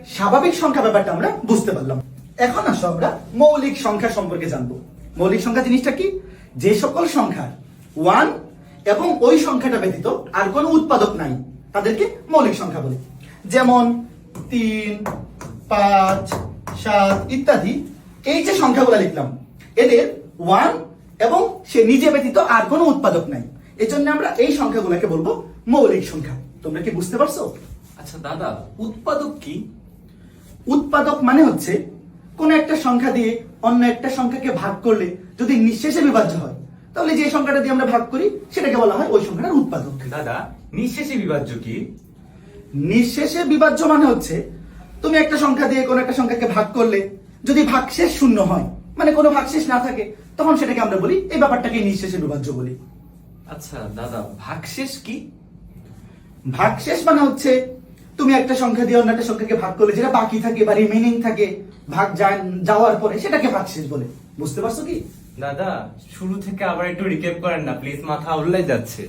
স্বাভাবিক সংখ্যা ব্যাপারটা আমরা বুঝতে পারলাম। এখন আসো আমরা মৌলিক সংখ্যা সম্পর্কে জানবো। মৌলিক সংখ্যা জিনিসটা কি? যে সকল সংখ্যার ওয়ান এবং ওই সংখ্যাটা ব্যতীত আর কোনো উৎপাদক নাই তাদেরকে মৌলিক সংখ্যা বলে। যেমন 3, 5, 7 ইত্যাদি। এই যে সংখ্যাগুলো লিখলাম এদের ওয়ান এবং সে নিজে ব্যতীত আর কোনো উৎপাদক নাই, এই জন্য আমরা এই সংখ্যাগুলোকে বলবো মৌলিক সংখ্যা। তোমরা কি বুঝতে পারছো? আচ্ছা দাদা, উৎপাদক কি? উৎপাদক মানে হচ্ছে কোন একটা সংখ্যা দিয়ে অন্য একটা সংখ্যাকে ভাগ করলে যদি নিঃশেষে বিভাজ্য হয়, তাহলে যে সংখ্যাটা দিয়ে আমরা ভাগ করি সেটাকে বলা হয় ওই সংখ্যাটার উৎপাদক। দাদা, নিঃশেষে বিভাজ্য কি? নিঃশেষে বিভাজ্য মানে হচ্ছে তুমি একটা সংখ্যা দিয়ে কোন একটা সংখ্যাকে ভাগ করলে যদি ভাগশেষ শূন্য হয়, মানে কোনো ভাগশেষ না থাকে, তখন সেটাকে আমরা বলি এই ব্যাপারটাকে নিঃশেষে বিভাজ্য বলি। আচ্ছা দাদা, ভাগশেষ কি? ভাগশেষ মানে হচ্ছে তুমি একটা সংখ্যা দিয়ে অন্য একটা সংখ্যাকে ভাগ করলে যেটা বাকি থাকে বা রিমেইনিং থাকে ভাগ যাওয়ার পরে সেটাকে ভাগশেষ বলে। বুঝতে পারছো কি? দাদা, শুরু থেকে আবার একটু রিক্যাপ করেন না প্লিজ, মাথা উল্লাই যাচ্ছে।